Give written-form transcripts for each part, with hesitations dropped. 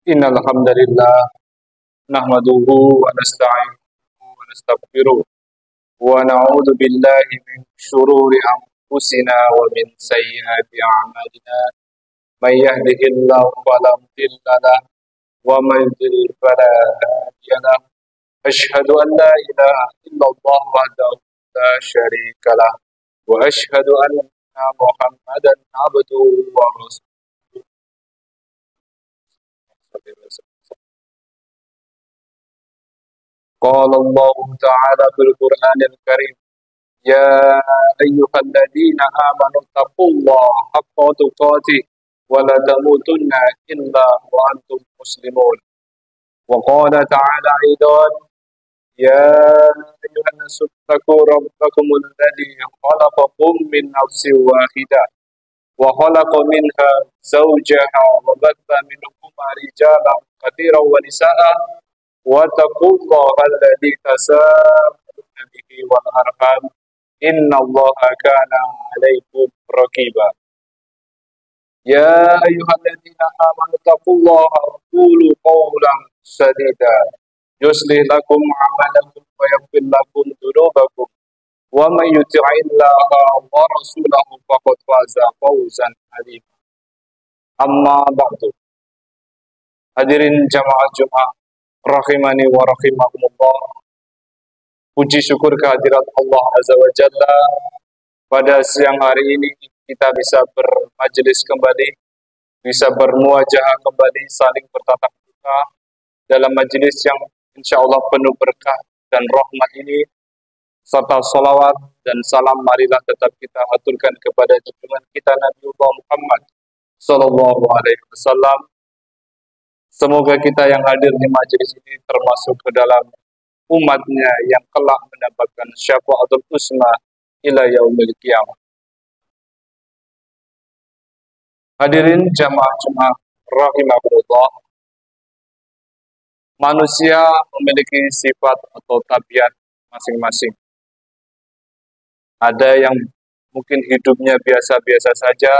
Innal hamdalillah nahmaduhu wa nasta'inuhu wa nastaghfiruh wa na'udzu billahi min shururi anfusina wa min sayyiati a'malina. May yahdihillahu fala mudilla lahu wa may yudlil fala hadiya lahu. Asyhadu an la ilaha illallah wahdahu la syarika lahu wa asyhadu anna Muhammadan abduhu wa rasuluh. قال الله تعالى في القرآن الكريم يا أيها الذين آمنوا اتقوا الله حق تقاته ولا تموتن إلا وأنتم مسلمون. وقال تعالى أيضا يا أيها الناس اتقوا ربكم الذي خلقكم من نفس واحدة وخلق منها زوجها وبث منهما رجالا كثيرا ونساء واتقوا الله الذي تساءلون به والأرحام إن الله كان عليكم رقيبا. يا أيها الذين آمنوا اتقوا الله وقولوا قولا سديدا يصلح لكم أعمالكم ويغفر لكم ذنوبكم ومن يطع الله ورسوله فقد فاز فوزا عظيما. Amma ba'du. Hadirin jamaah Jumat rahimani wa rahimakumullah. Puji syukur kehadirat Allah Azza wa Jalla, pada siang hari ini kita bisa bermajelis kembali, bisa bermuajah kembali, saling bertatap muka dalam majelis yang insya Allah penuh berkah dan rahmat ini, serta salawat dan salam marilah tetap kita haturkan kepada junjungan kita Nabiullah Muhammad sallallahu alaihi wasallam. Semoga kita yang hadir di majelis ini termasuk ke dalam umatnya yang kelak mendapatkan syafaatul husna ila yaumil qiyamah. Hadirin jamaah Jumat rahimakumullah. Manusia memiliki sifat atau tabiat masing-masing. Ada yang mungkin hidupnya biasa-biasa saja,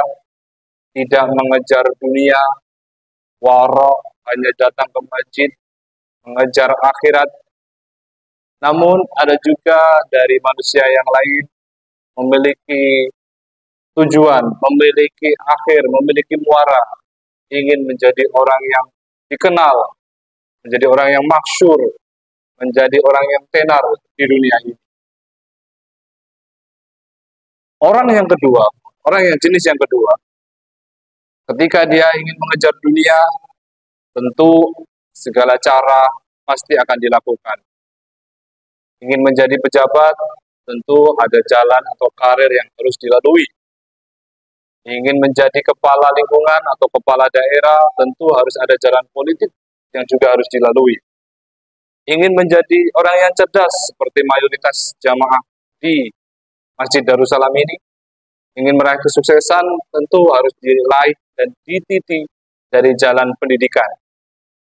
tidak mengejar dunia, wara, hanya datang ke masjid, mengejar akhirat. Namun ada juga dari manusia yang lain memiliki tujuan, memiliki akhir, memiliki muara, ingin menjadi orang yang dikenal, menjadi orang yang masyhur, menjadi orang yang tenar di dunia ini. Orang yang kedua, orang yang jenis yang kedua, ketika dia ingin mengejar dunia, tentu segala cara pasti akan dilakukan. Ingin menjadi pejabat, tentu ada jalan atau karir yang harus dilalui. Ingin menjadi kepala lingkungan atau kepala daerah, tentu harus ada jalan politik yang juga harus dilalui. Ingin menjadi orang yang cerdas seperti mayoritas jamaah di Masjid Darussalam ini, ingin meraih kesuksesan, tentu harus diraih dan dititi dari jalan pendidikan.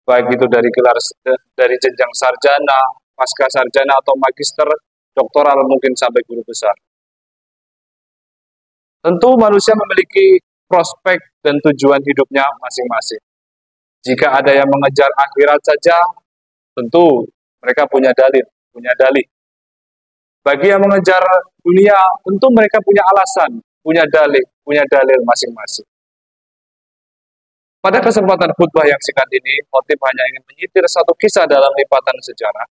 Baik itu dari jenjang sarjana, pasca sarjana atau magister, doktoral, mungkin sampai guru besar. Tentu manusia memiliki prospek dan tujuan hidupnya masing-masing. Jika ada yang mengejar akhirat saja, tentu mereka punya dalih. Bagi yang mengejar dunia, tentu mereka punya alasan, punya dalil masing-masing. Pada kesempatan khutbah yang singkat ini, khotib hanya ingin menyitir satu kisah dalam lipatan sejarah.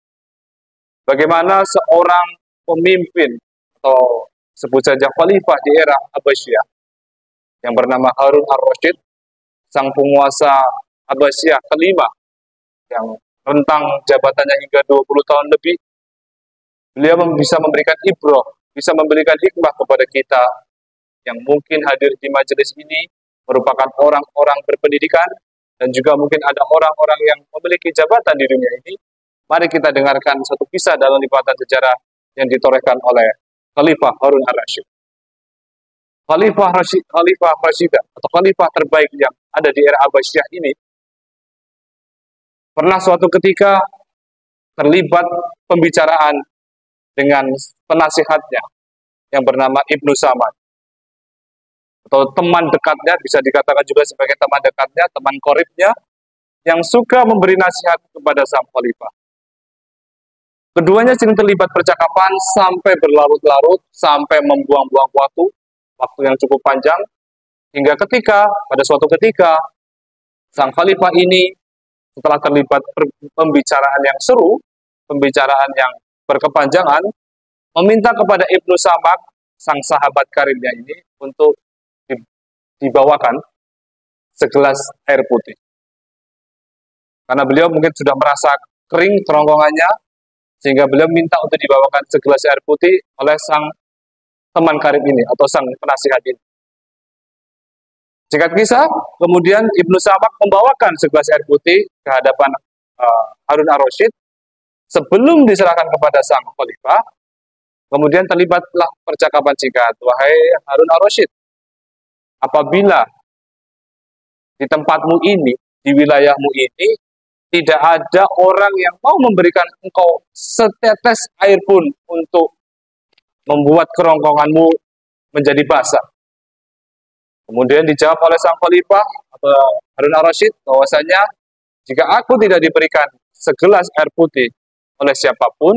Bagaimana seorang pemimpin atau sebut saja khalifah di era Abbasiyah yang bernama Harun ar-Rasyid, sang penguasa Abbasiyah kelima yang rentang jabatannya hingga 20 tahun lebih, beliau bisa memberikan ibrah, bisa memberikan hikmah kepada kita yang mungkin hadir di majelis ini merupakan orang-orang berpendidikan dan juga mungkin ada orang-orang yang memiliki jabatan di dunia ini. Mari kita dengarkan satu kisah dalam lipatan sejarah yang ditorehkan oleh Khalifah Harun ar-Rasyid. Khalifah Rashidah atau khalifah terbaik yang ada di era Abbasiyah ini pernah suatu ketika terlibat pembicaraan dengan penasihatnya yang bernama Ibnu Samad, atau teman dekatnya, bisa dikatakan juga sebagai teman dekatnya, teman koribnya, yang suka memberi nasihat kepada sang khalifah. Keduanya sering terlibat percakapan sampai berlarut-larut, sampai membuang-buang waktu yang cukup panjang, hingga pada suatu ketika, sang khalifah ini setelah terlibat pembicaraan yang seru, pembicaraan yang berkepanjangan, meminta kepada Ibnu Samak, sang sahabat karibnya ini, untuk dibawakan segelas air putih. Karena beliau mungkin sudah merasa kering kerongkongannya, sehingga beliau minta untuk dibawakan segelas air putih oleh sang teman karib ini, atau sang penasihat ini. Singkat kisah, kemudian Ibnu Samak membawakan segelas air putih ke hadapan Harun ar-Rasyid. Sebelum diserahkan kepada sang khalifah, kemudian terlibatlah percakapan singkat. Wahai Harun ar-Rasyid, apabila di tempatmu ini, di wilayahmu ini, tidak ada orang yang mau memberikan engkau setetes air pun untuk membuat kerongkonganmu menjadi basah. Kemudian dijawab oleh sang khalifah atau Harun ar-Rasyid bahwasanya jika aku tidak diberikan segelas air putih oleh siapapun,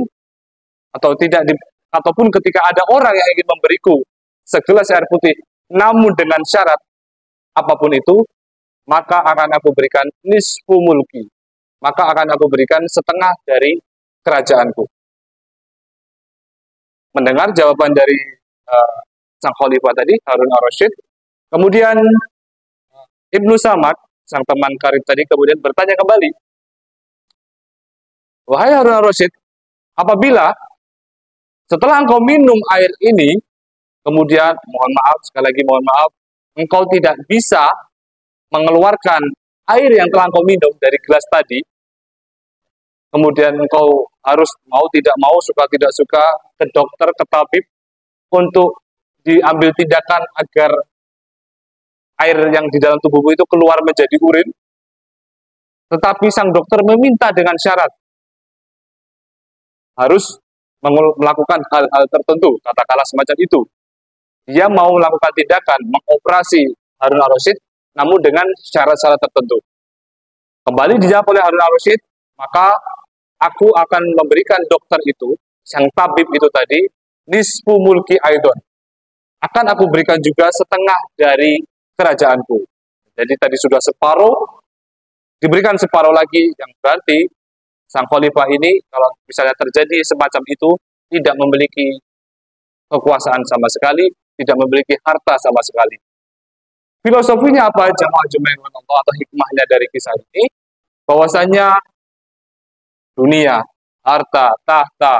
ataupun ketika ada orang yang ingin memberiku segelas air putih namun dengan syarat apapun itu, maka akan aku berikan nisfu mulki, maka akan aku berikan setengah dari kerajaanku. Mendengar jawaban dari sang khalifah tadi, Harun ar-Rasyid, kemudian Ibnu Samak, sang teman karib tadi, kemudian bertanya kembali, wahai Harun ar-Rasyid, apabila setelah engkau minum air ini, kemudian mohon maaf, sekali lagi mohon maaf, engkau tidak bisa mengeluarkan air yang telah engkau minum dari gelas tadi, kemudian engkau harus mau tidak mau, suka tidak suka, ke dokter, ke tabib, untuk diambil tindakan agar air yang di dalam tubuhmu itu keluar menjadi urin. Tetapi sang dokter meminta dengan syarat harus melakukan hal-hal tertentu, katakanlah semacam itu. Dia mau melakukan tindakan, mengoperasi Harun ar-Rasyid, namun dengan syarat-syarat tertentu. Kembali dijawab oleh Harun ar-Rasyid, maka aku akan memberikan dokter itu, sang tabib itu tadi, nisfu mulki aidon. Akan aku berikan juga setengah dari kerajaanku. Jadi tadi sudah separuh, diberikan separuh lagi, yang berarti sang khalifah ini, kalau misalnya terjadi semacam itu, tidak memiliki kekuasaan sama sekali, tidak memiliki harta sama sekali. Filosofinya apa? Jamaah-jamaah yang Allah, atau hikmahnya dari kisah ini, bahwasanya dunia, harta, tahta,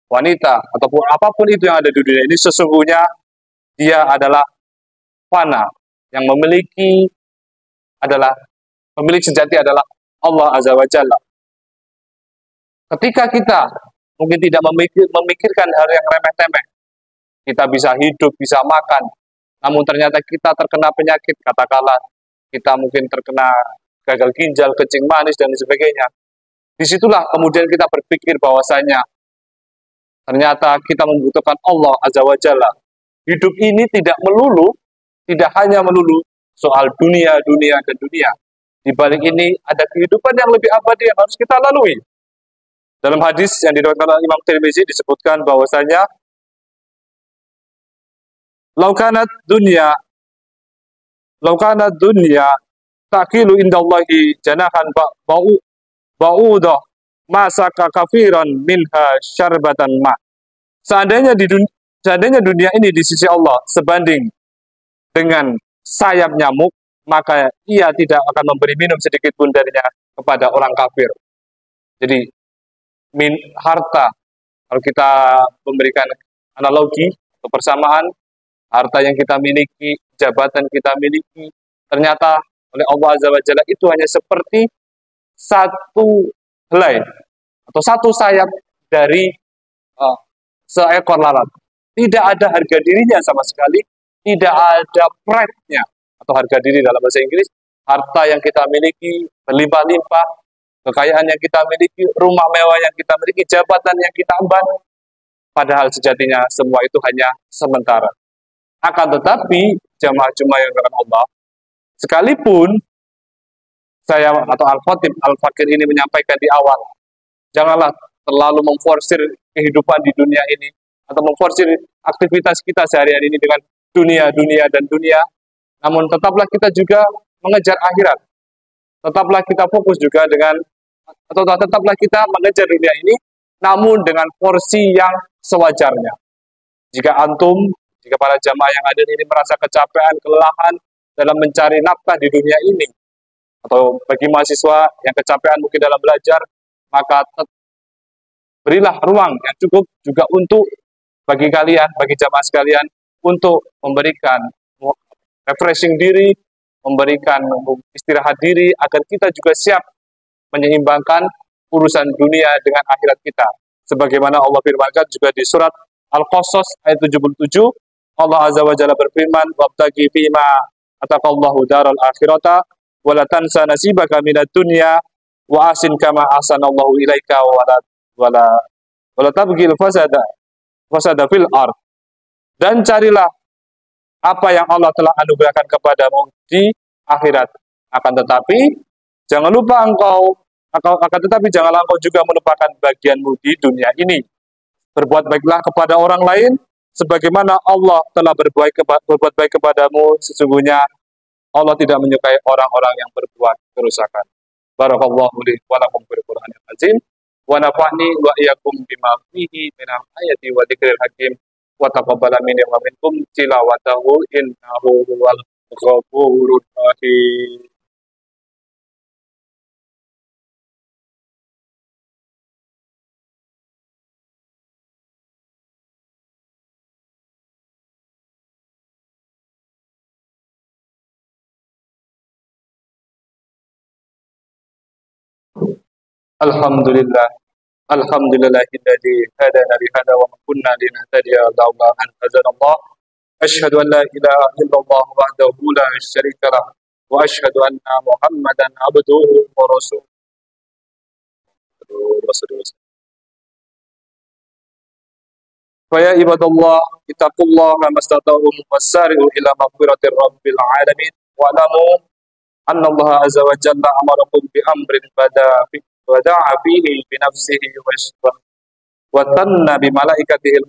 wanita, ataupun apapun itu yang ada di dunia ini, sesungguhnya dia adalah fana. Yang pemilik sejati adalah Allah Azza wa Jalla. Ketika kita mungkin tidak memikirkan hal yang remeh-temeh, kita bisa hidup, bisa makan, namun ternyata kita terkena penyakit, katakanlah kita mungkin terkena gagal ginjal, kencing manis, dan sebagainya. Disitulah kemudian kita berpikir bahwasanya ternyata kita membutuhkan Allah Azza wa Jalla. Hidup ini tidak hanya melulu soal dunia, dan dunia. Di balik ini ada kehidupan yang lebih abadi yang harus kita lalui. Dalam hadis yang diriwayatkan oleh Imam Tirmizi disebutkan bahwasanya laukanat dunya taqilu indallahi janahan ba'udah masaka kafiran minha syarbatan ma. Seandainya dunia ini di sisi Allah sebanding dengan sayap nyamuk, maka ia tidak akan memberi minum sedikit pun darinya kepada orang kafir. Jadi harta, kalau kita memberikan analogi atau persamaan, harta yang kita miliki, jabatan kita miliki, ternyata oleh Allah Azza wa Jalla itu hanya seperti satu helai atau satu sayap dari seekor lalat. Tidak ada harga dirinya sama sekali, tidak ada pride-nya atau harga diri dalam bahasa Inggris. Harta yang kita miliki berlimpah-limpah, kekayaan yang kita miliki, rumah mewah yang kita miliki, jabatan yang kita emban, padahal sejatinya semua itu hanya sementara. Akan tetapi jamaah-jamaah yang dengan Allah, sekalipun saya atau Al-Khatib Al-Fakir ini menyampaikan di awal, janganlah terlalu memforsir kehidupan di dunia ini atau memforsir aktivitas kita sehari-hari ini dengan dunia, namun tetaplah kita juga mengejar akhirat. Tetaplah kita fokus juga dengan, atau tetaplah kita mengejar dunia ini, namun dengan porsi yang sewajarnya. Jika para jamaah yang ada ini merasa kecapean, kelelahan dalam mencari nafkah di dunia ini, atau bagi mahasiswa yang kecapean mungkin dalam belajar, maka berilah ruang yang cukup juga untuk bagi kalian, bagi jamaah sekalian, untuk memberikan refreshing diri, memberikan istirahat diri, agar kita juga siap menyeimbangkan urusan dunia dengan akhirat kita. Sebagaimana Allah firmankan juga di surat Al-Qasas ayat 77, Allah Azza wa Jalla berfirman, "Wabtaghi fima ataqallahu daral akhirata wa la tansa nasibaka minad dunya wa asin kama ahsanallahu ilaika wa la tabghil fasada fil ard." Dan carilah apa yang Allah telah anugerahkan kepadamu di akhirat. Akan tetapi janganlah engkau juga melupakan bagianmu di dunia ini. Berbuat baiklah kepada orang lain sebagaimana Allah telah berbuat baik kepadamu. Sesungguhnya Allah tidak menyukai orang-orang yang berbuat kerusakan. Barakallahu li wa lakum fil Qur'anil azim wa nafa'ni wa iyyakum bima fihi minal ayati wa dzikril hakim wa taqabbala minni wa minkum tilawatahu innahu huwal ghafurur rahim. Alhamdulillah. Alhamdulillahilladzi hadana li hada wa ma kunna linahtadiya laula an hadana. Asyhadu an la ilaha illallah wahdahu la syarika lah wa asyhadu anna Muhammadan abduhu wa rasuluh. Fa ya ibadallah ittaqullaha mastata'tum wasari'u ila maghfiratir rabbil alamin wa lamu anna Allah azza wa jalla amarakum bi amrin bada'a fihi bi nafsihi wa tanna bi malaikatihi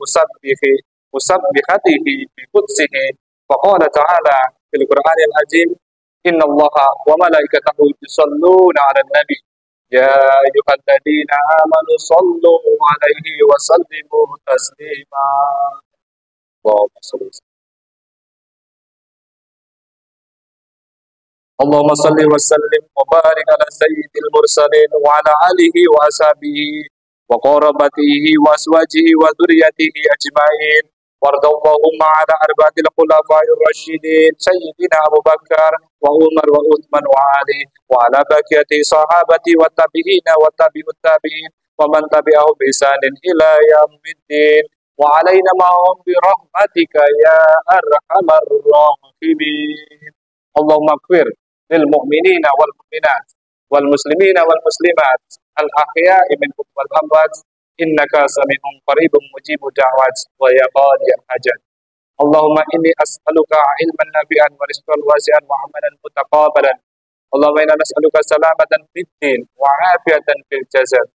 musabbihatihi bi qudsihi fa qala ta'ala fil Qur'anil azim innallaha wa malaikatahu yusholluna 'alan nabi ya ayyuhalladzina amanu shallu 'alaihi wa sallimu taslima. Allahumma salli wa sallim wa barik ala sayyidil mursalin wa ala alihi wa ashabihi wa qarabatihi wa aswajihi wa dhurriyyatihi ajma'in. Wardallahumma ala arba'atil khulafa'ir rasyidin sayyidina Abu Bakar wa Umar wa Uthman wa Ali wa ala baqiyati sahabati wa tabi'ina wa tabi'ut tabi'in wa man tabi'ahum bi ihsanin ila yaumiddin wa alaina ma'hum bi rahmatika ya arhamar rahimin. Allahumma ighfir lil mu'minina wal mu'minat wal muslimina wal muslimat al ahya'i minhum wal amwat innaka sami'un qaribun mujibud da'wat wa ya qadiyal hajat. Allahumma inni as'aluka ilman nafi'an wa rizqan wasi'an wa amalan mutaqabbalan. Allahumma inna nas'aluka salamatan fid din wa afiyatan fil jasad